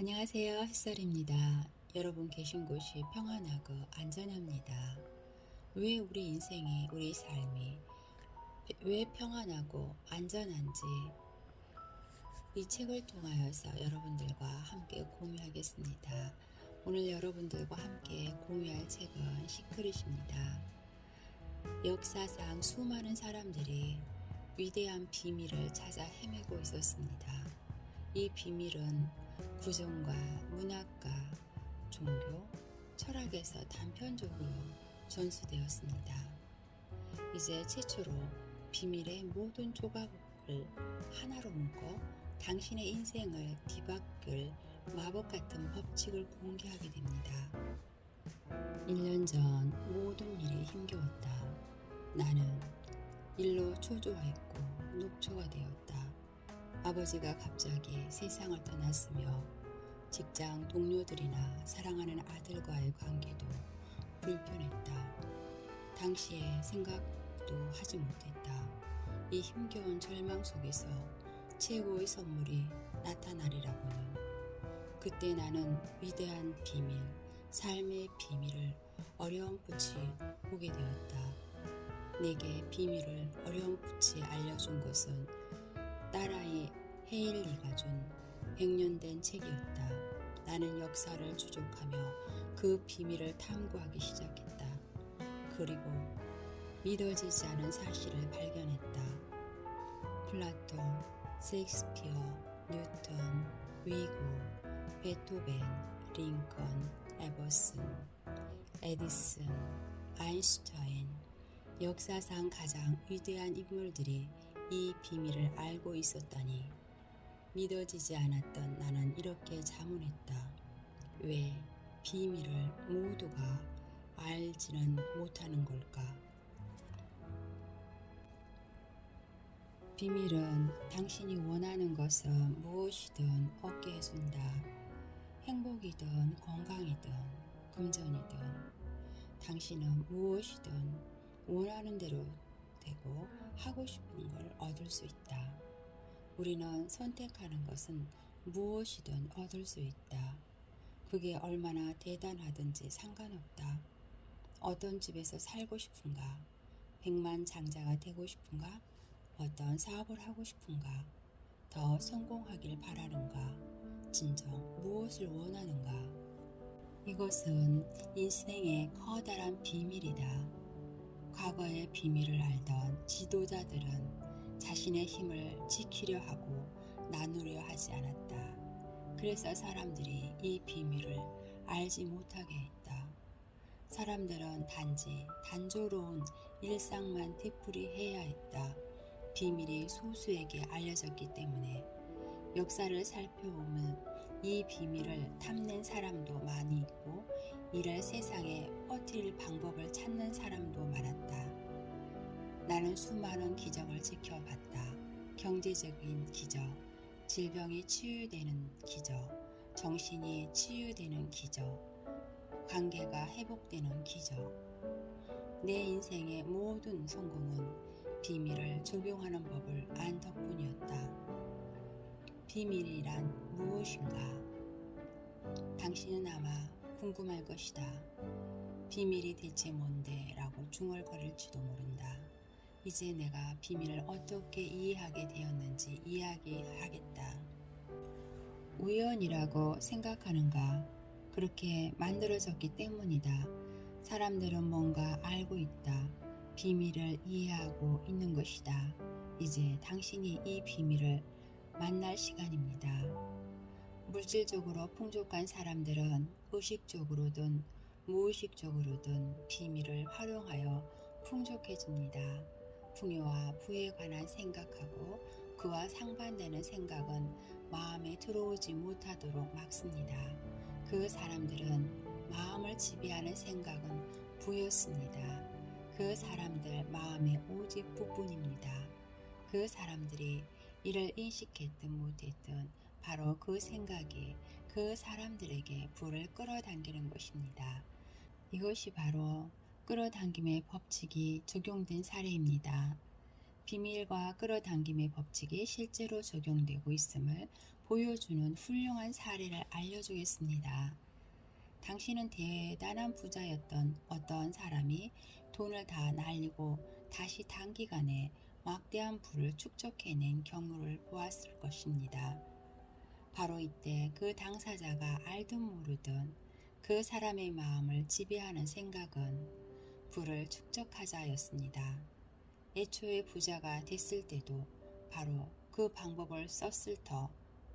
안녕하세요. 햇살입니다. 여러분 계신 곳이 평안하고 안전합니다. 왜 우리 인생이, 우리 삶이 왜 평안하고 안전한지 이 책을 통하여서 여러분들과 함께 공유하겠습니다. 오늘 여러분들과 함께 공유할 책은 시크릿입니다. 역사상 수많은 사람들이 위대한 비밀을 찾아 헤매고 있었습니다. 이 비밀은 구정과 문학과 종교, 철학에서 단편적으로 전수되었습니다. 이제 최초로 비밀의 모든 조각을 하나로 묶어 당신의 인생을 뒤바꿀 마법 같은 법칙을 공개하게 됩니다. 1년 전 모든 일이 힘겨웠다. 나는 일로 초조했고 녹초가 되었다. 아버지가 갑자기 세상을 떠났으며 직장 동료들이나 사랑하는 아들과의 관계도 불편했다. 당시에 생각도 하지 못했다. 이 힘겨운 절망 속에서 최고의 선물이 나타나리라고는. 그때 나는 위대한 비밀, 삶의 비밀을 어렴풋이 보게 되었다. 내게 비밀을 어렴풋이 알려준 것은 딸아이 헤일리가 준 100년 된 책이었다. 나는 역사를 추적하며 그 비밀을 탐구하기 시작했다. 그리고 믿어지지 않은 사실을 발견했다. 플라톤, 셰익스피어, 뉴턴, 위고, 베토벤, 링컨, 에버슨, 에디슨, 아인슈타인, 역사상 가장 위대한 인물들이 이 비밀을 알고 있었다니. 믿어지지 않았던 나는 이렇게 자문했다. 왜 비밀을 모두가 알지는 못하는 걸까? 비밀은 당신이 원하는 것은 무엇이든 얻게 해준다. 행복이든 건강이든 금전이든 당신은 무엇이든 원하는 대로 되고 하고 싶은 걸 얻을 수 있다. 우리는 선택하는 것은 무엇이든 얻을 수 있다. 그게 얼마나 대단하든지 상관없다. 어떤 집에서 살고 싶은가? 백만장자가 되고 싶은가? 어떤 사업을 하고 싶은가? 더 성공하길 바라는가? 진정 무엇을 원하는가? 이것은 인생의 커다란 비밀이다. 과거의 비밀을 알던 지도자들은 자신의 힘을 지키려 하고 나누려 하지 않았다. 그래서 사람들이 이 비밀을 알지 못하게 했다. 사람들은 단지 단조로운 일상만 되풀이해야 했다. 비밀이 소수에게 알려졌기 때문에. 역사를 살펴보면 이 비밀을 탐낸 사람도 많이 있고 이를 세상에 퍼뜨릴 방법을 찾는 사람도 많았다. 나는 수많은 기적을 지켜봤다. 경제적인 기적, 질병이 치유되는 기적, 정신이 치유되는 기적, 관계가 회복되는 기적. 내 인생의 모든 성공은 비밀을 적용하는 법을 안 덕분이었다. 비밀이란 무엇인가? 당신은 아마 궁금할 것이다. 비밀이 대체 뭔데? 라고 중얼거릴지도 모른다. 이제 내가 비밀을 어떻게 이해하게 되었는지 이야기하겠다. 우연이라고 생각하는가? 그렇게 만들어졌기 때문이다. 사람들은 뭔가 알고 있다. 비밀을 이해하고 있는 것이다. 이제 당신이 이 비밀을 만날 시간입니다. 물질적으로 풍족한 사람들은 의식적으로든 무의식적으로든 비밀을 활용하여 풍족해집니다. 풍요와 부에 관한 생각하고 그와 상반되는 생각은 마음에 들어오지 못하도록 막습니다. 그 사람들은 마음을 지배하는 생각은 부였습니다. 그 사람들 마음의 오직 부뿐입니다. 그 사람들이 이를 인식했든 못했든 바로 그 생각이 그 사람들에게 불을 끌어당기는 것입니다. 이것이 바로 끌어당김의 법칙이 적용된 사례입니다. 비밀과 끌어당김의 법칙이 실제로 적용되고 있음을 보여주는 훌륭한 사례를 알려주겠습니다. 당신은 대단한 부자였던 어떤 사람이 돈을 다 날리고 다시 단기간에 막대한 부를 축적해낸 경우를 보았을 것입니다. 바로 이때 그 당사자가 알든 모르든 그 사람의 마음을 지배하는 생각은 부를 축적하자였습니다. 애초에 부자가 됐을 때도 바로 그 방법을 썼을 터,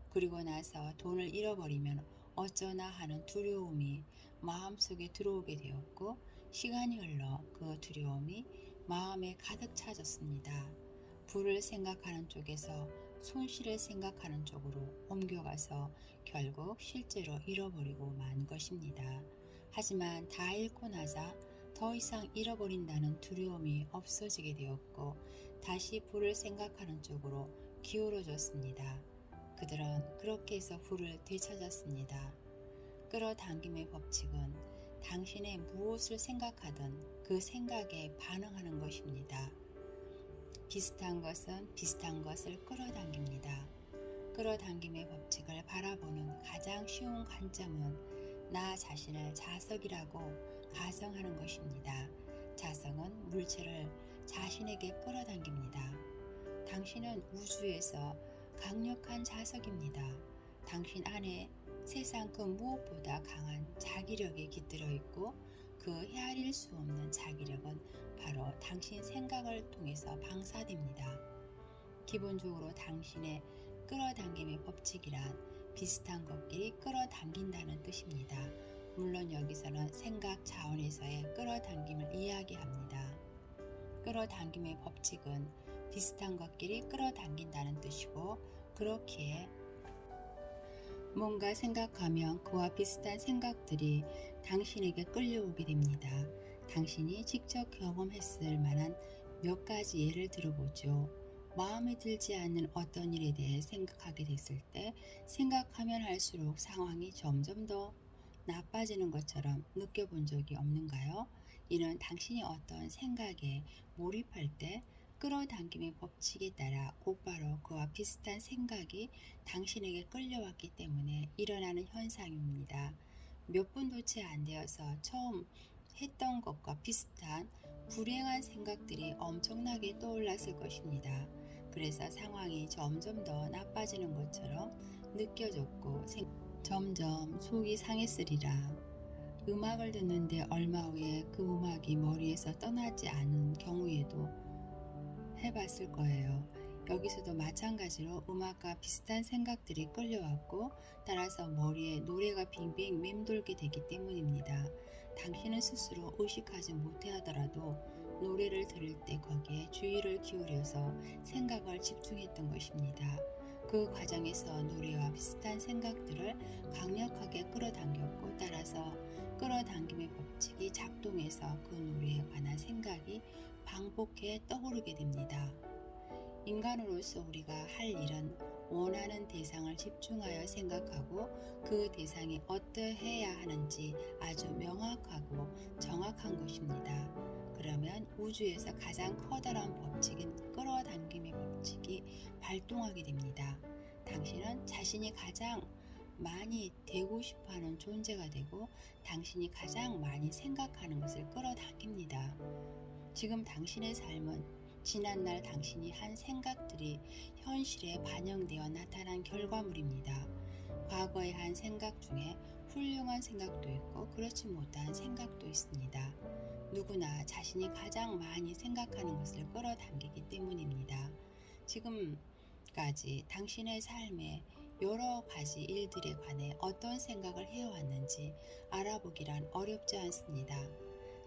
그리고 나서 돈을 잃어버리면 어쩌나 하는 두려움이 마음속에 들어오게 되었고, 시간이 흘러 그 두려움이 마음에 가득 차졌습니다. 부를 생각하는 쪽에서 손실을 생각하는 쪽으로 옮겨가서 결국 실제로 잃어버리고 만 것입니다. 하지만 다 잃고 나자 더 이상 잃어버린다는 두려움이 없어지게 되었고, 다시 부를 생각하는 쪽으로 기울어졌습니다. 그들은 그렇게 해서 부를 되찾았습니다. 끌어당김의 법칙은 당신의 무엇을 생각하든 그 생각에 반응하는 것입니다. 비슷한 것은 비슷한 것을 끌어당깁니다. 끌어당김의 법칙을 바라보는 가장 쉬운 관점은 나 자신을 자석이라고 가정하는 것입니다. 자석은 물체를 자신에게 끌어당깁니다. 당신은 우주에서 강력한 자석입니다. 당신 안에 세상 그 무엇보다 강한 자기력이 깃들어 있고, 그 헤아릴 수 없는 자기력은 바로 당신 생각을 통해서 방사됩니다. 기본적으로 당신의 끌어당김의 법칙이란 비슷한 것끼리 끌어당긴다는 뜻입니다. 물론 여기서는 생각 차원에서의 끌어당김을 이야기합니다. 끌어당김의 법칙은 비슷한 것끼리 끌어당긴다는 뜻이고, 그렇기에 뭔가 생각하면 그와 비슷한 생각들이 당신에게 끌려오게 됩니다. 당신이 직접 경험했을 만한 몇 가지 예를 들어보죠. 마음에 들지 않는 어떤 일에 대해 생각하게 됐을 때 생각하면 할수록 상황이 점점 더 나빠지는 것처럼 느껴본 적이 없는가요? 이는 당신이 어떤 생각에 몰입할 때 끌어당김의 법칙에 따라 곧바로 그와 비슷한 생각이 당신에게 끌려왔기 때문에 일어나는 현상입니다. 몇 분도 채 안 되어서 처음 했던 것과 비슷한 불행한 생각들이 엄청나게 떠올랐을 것입니다. 그래서 상황이 점점 더 나빠지는 것처럼 느껴졌고 점점 속이 상했으리라. 음악을 듣는데 얼마 후에 그 음악이 머리에서 떠나지 않은 경우에도 해봤을 거예요. 여기서도 마찬가지로 음악과 비슷한 생각들이 끌려왔고, 따라서 머리에 노래가 빙빙 맴돌게 되기 때문입니다. 당신은 스스로 의식하지 못해 하더라도 노래를 들을 때 거기에 주의를 기울여서 생각을 집중했던 것입니다. 그 과정에서 노래와 비슷한 생각들을 강력하게 끌어당겼고, 따라서 끌어당김의 법칙이 작동해서 그 노래에 관한 생각이 반복해 떠오르게 됩니다. 인간으로서 우리가 할 일은 원하는 대상을 집중하여 생각하고 그 대상이 어떠해야 하는지 아주 명확하고 정확한 것입니다. 그러면 우주에서 가장 커다란 법칙인 끌어당김의 법칙이 발동하게 됩니다. 당신은 자신이 가장 많이 되고 싶어하는 존재가 되고, 당신이 가장 많이 생각하는 것을 끌어당깁니다. 지금 당신의 삶은 지난날 당신이 한 생각들이 현실에 반영되어 나타난 결과물입니다. 과거에 한 생각 중에 훌륭한 생각도 있고 그렇지 못한 생각도 있습니다. 누구나 자신이 가장 많이 생각하는 것을 끌어당기기 때문입니다. 지금까지 당신의 삶에 여러 가지 일들에 관해 어떤 생각을 해왔는지 알아보기란 어렵지 않습니다.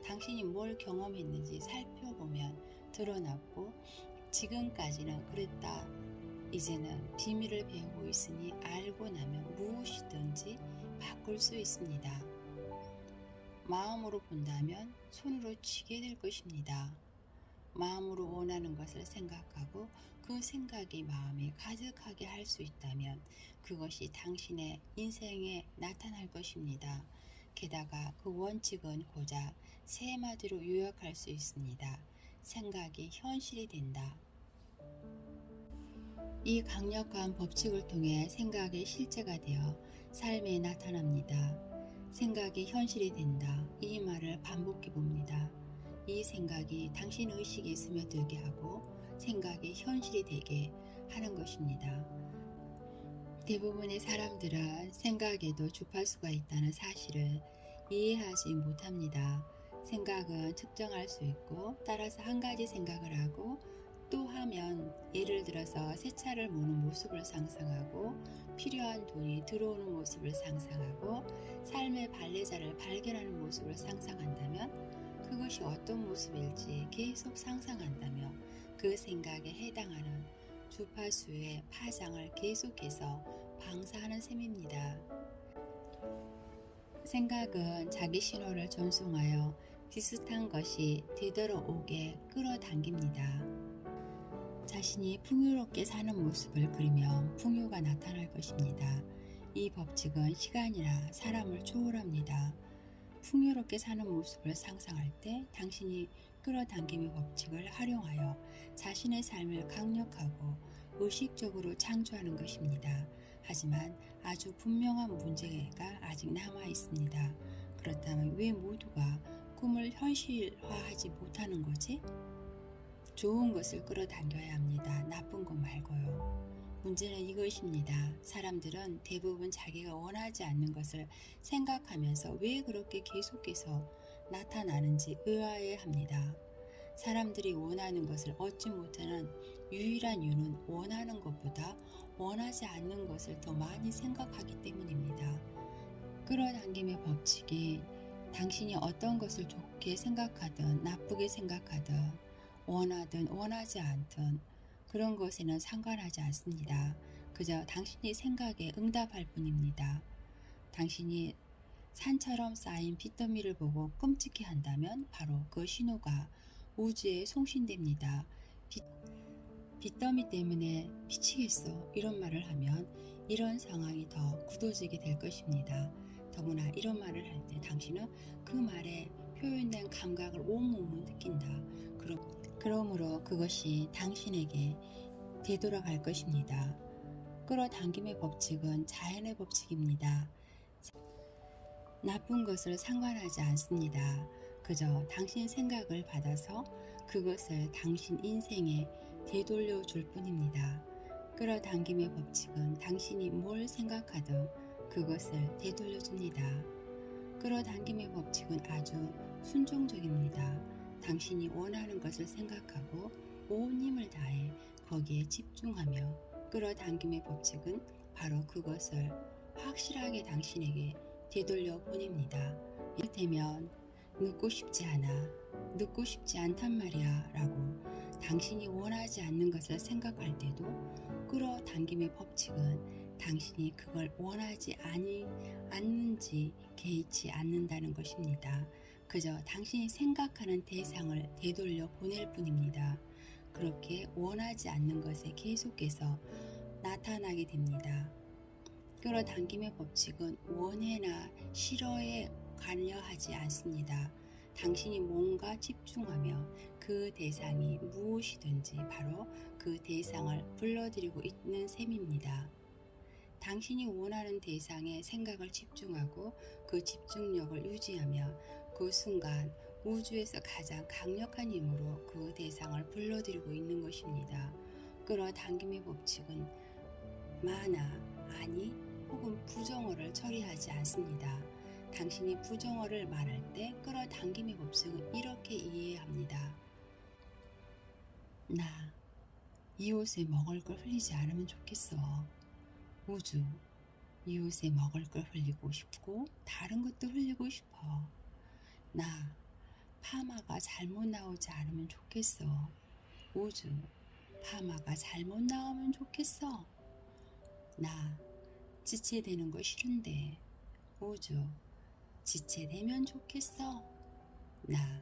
당신이 뭘 경험했는지 살펴보면 드러났고, 지금까지는 그랬다. 이제는 비밀을 배우고 있으니 알고 나면 무엇이든지 바꿀 수 있습니다. 마음으로 본다면 손으로 쥐게 될 것입니다. 마음으로 원하는 것을 생각하고 그 생각이 마음에 가득하게 할 수 있다면 그것이 당신의 인생에 나타날 것입니다. 게다가 그 원칙은 고작 세 마디로 요약할 수 있습니다. 생각이 현실이 된다. 이 강력한 법칙을 통해 생각의 실제가 되어 삶에 나타납니다. 생각이 현실이 된다. 이 말을 반복해 봅니다. 이 생각이 당신 의식에 스며들게 하고 생각이 현실이 되게 하는 것입니다. 대부분의 사람들은 생각에도 주파수가 있다는 사실을 이해하지 못합니다. 생각은 측정할 수 있고 따라서 한 가지 생각을 하고 또 하면 예를 들어서 새 차를 모는 모습을 상상하고 필요한 돈이 들어오는 모습을 상상하고 삶의 발레자를 발견하는 모습을 상상한다면 그것이 어떤 모습일지 계속 상상한다며 그 생각에 해당하는 주파수의 파장을 계속해서 방사하는 셈입니다. 생각은 자기 신호를 전송하여 비슷한 것이 되돌아오게 끌어당깁니다. 자신이 풍요롭게 사는 모습을 그리면 풍요가 나타날 것입니다. 이 법칙은 시간이나 사람을 초월합니다. 풍요롭게 사는 모습을 상상할 때 당신이 끌어당김의 법칙을 활용하여 자신의 삶을 강력하고 의식적으로 창조하는 것입니다. 하지만 아주 분명한 문제가 아직 남아 있습니다. 그렇다면 왜 모두가 꿈을 현실화하지 못하는 거지? 좋은 것을 끌어당겨야 합니다. 나쁜 것 말고요. 문제는 이것입니다. 사람들은 대부분 자기가 원하지 않는 것을 생각하면서 왜 그렇게 계속해서 나타나는지 의아해합니다. 사람들이 원하는 것을 얻지 못하는 유일한 이유는 원하는 것보다 원하지 않는 것을 더 많이 생각하기 때문입니다. 끌어당김의 법칙이 당신이 어떤 것을 좋게 생각하든 나쁘게 생각하든 원하든 원하지 않든 그런 것에는 상관하지 않습니다. 그저 당신이 생각에 응답할 뿐입니다. 당신이 산처럼 쌓인 빚더미를 보고 끔찍해 한다면 바로 그 신호가 우주에 송신됩니다. 빚더미 때문에 미치겠어 이런 말을 하면 이런 상황이 더 굳어지게 될 것입니다. 더구나 이런 말을 할 때 당신은 그 말에 표현된 감각을 온몸으로 느낀다. 그러므로 그것이 당신에게 되돌아갈 것입니다. 끌어당김의 법칙은 자연의 법칙입니다. 나쁜 것을 상관하지 않습니다. 그저 당신 생각을 받아서 그것을 당신 인생에 되돌려 줄 뿐입니다. 끌어당김의 법칙은 당신이 뭘 생각하든 그것을 되돌려 줍니다. 끌어당김의 법칙은 아주 순종적입니다. 당신이 원하는 것을 생각하고 온 힘을 다해 거기에 집중하며 끌어당김의 법칙은 바로 그것을 확실하게 당신에게 되돌려 보냅니다. 이를테면 늦고 싶지 않아, 늦고 싶지 않단 말이야 라고 당신이 원하지 않는 것을 생각할 때도 끌어당김의 법칙은 당신이 그걸 원하지 않는지 개의치 않는다는 것입니다. 그저 당신이 생각하는 대상을 되돌려 보낼 뿐입니다. 그렇게 원하지 않는 것에 계속해서 나타나게 됩니다. 끌어당김의 법칙은 원해나 싫어에 관여하지 않습니다. 당신이 뭔가 집중하며 그 대상이 무엇이든지 바로 그 대상을 불러들이고 있는 셈입니다. 당신이 원하는 대상에 생각을 집중하고 그 집중력을 유지하며 그 순간 우주에서 가장 강력한 힘으로 그 대상을 불러들이고 있는 것입니다. 끌어당김의 법칙은 만화, 아니 혹은 부정어를 처리하지 않습니다. 당신이 부정어를 말할 때 끌어당김의 법칙은 이렇게 이해합니다. 나 이 옷에 먹을 걸 흘리지 않으면 좋겠어. 우주, 이 옷에 먹을 걸 흘리고 싶고 다른 것도 흘리고 싶어. 나 파마가 잘못 나오지 않으면 좋겠어. 우주, 파마가 잘못 나오면 좋겠어. 나 지체되는 거 싫은데. 우주, 지체되면 좋겠어. 나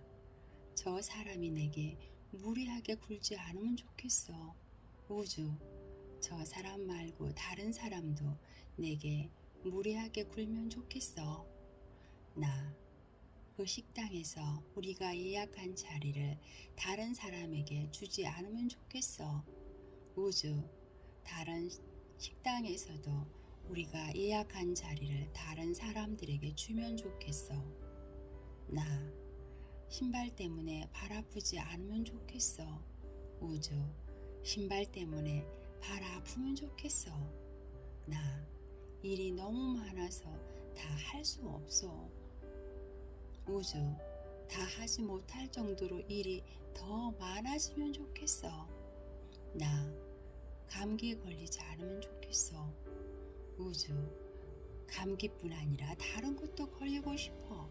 저 사람이 내게 무리하게 굴지 않으면 좋겠어. 우주, 저 사람 말고 다른 사람도 내게 무리하게 굴면 좋겠어. 나 그 식당에서 우리가 예약한 자리를 다른 사람에게 주지 않으면 좋겠어. 우주, 다른 식당에서도 우리가 예약한 자리를 다른 사람들에게 주면 좋겠어. 나 신발 때문에 발 아프지 않으면 좋겠어. 우주 신발 때문에 발 아프면 좋겠어. 나 일이 너무 많아서 다 할 수 없어. 우주 다 하지 못할 정도로 일이 더 많아지면 좋겠어. 나 감기에 걸리지 않으면 좋겠어. 우주 감기뿐 아니라 다른 것도 걸리고 싶어.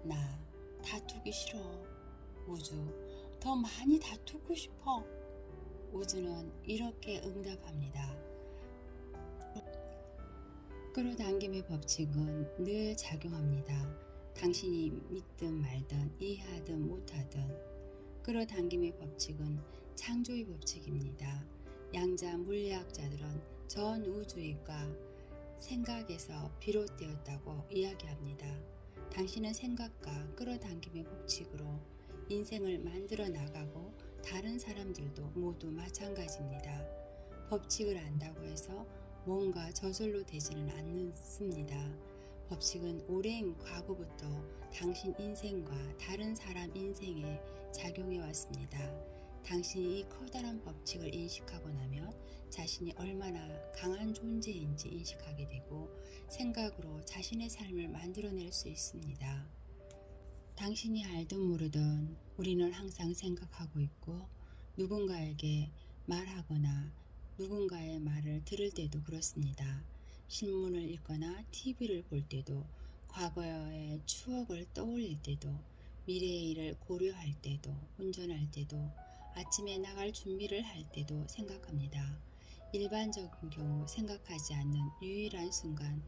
나 다투기 싫어. 우주 더 많이 다투고 싶어. 우주는 이렇게 응답합니다. 끌어당김의 법칙은 늘 작용합니다. 당신이 믿든 말든 이해하든 못하든 끌어당김의 법칙은 창조의 법칙입니다. 양자 물리학자들은 전 우주가 생각에서 비롯되었다고 이야기합니다. 당신은 생각과 끌어당김의 법칙으로 인생을 만들어 나가고 다른 사람들도 모두 마찬가지입니다. 법칙을 안다고 해서 뭔가 저절로 되지는 않습니다. 법칙은 오랜 과거부터 당신 인생과 다른 사람 인생에 작용해 왔습니다. 당신이 이 커다란 법칙을 인식하고 나면 자신이 얼마나 강한 존재인지 인식하게 되고 생각으로 자신의 삶을 만들어낼 수 있습니다. 당신이 알든 모르든 우리는 항상 생각하고 있고 누군가에게 말하거나 누군가의 말을 들을 때도 그렇습니다. 신문을 읽거나 TV를 볼 때도 과거의 추억을 떠올릴 때도 미래의 일을 고려할 때도 운전할 때도 아침에 나갈 준비를 할 때도 생각합니다. 일반적인 경우 생각하지 않는 유일한 순간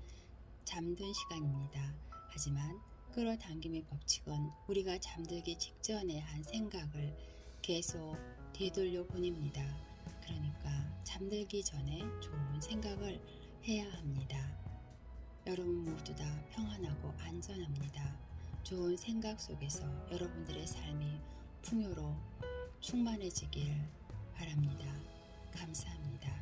잠든 시간입니다. 하지만 끌어당김의 법칙은 우리가 잠들기 직전에 한 생각을 계속 되돌려 보냅니다. 그러니까 잠들기 전에 좋은 생각을 해야 합니다. 여러분 모두 다 평안하고 안전합니다. 좋은 생각 속에서 여러분들의 삶이 풍요로 충만해지길 바랍니다. 감사합니다.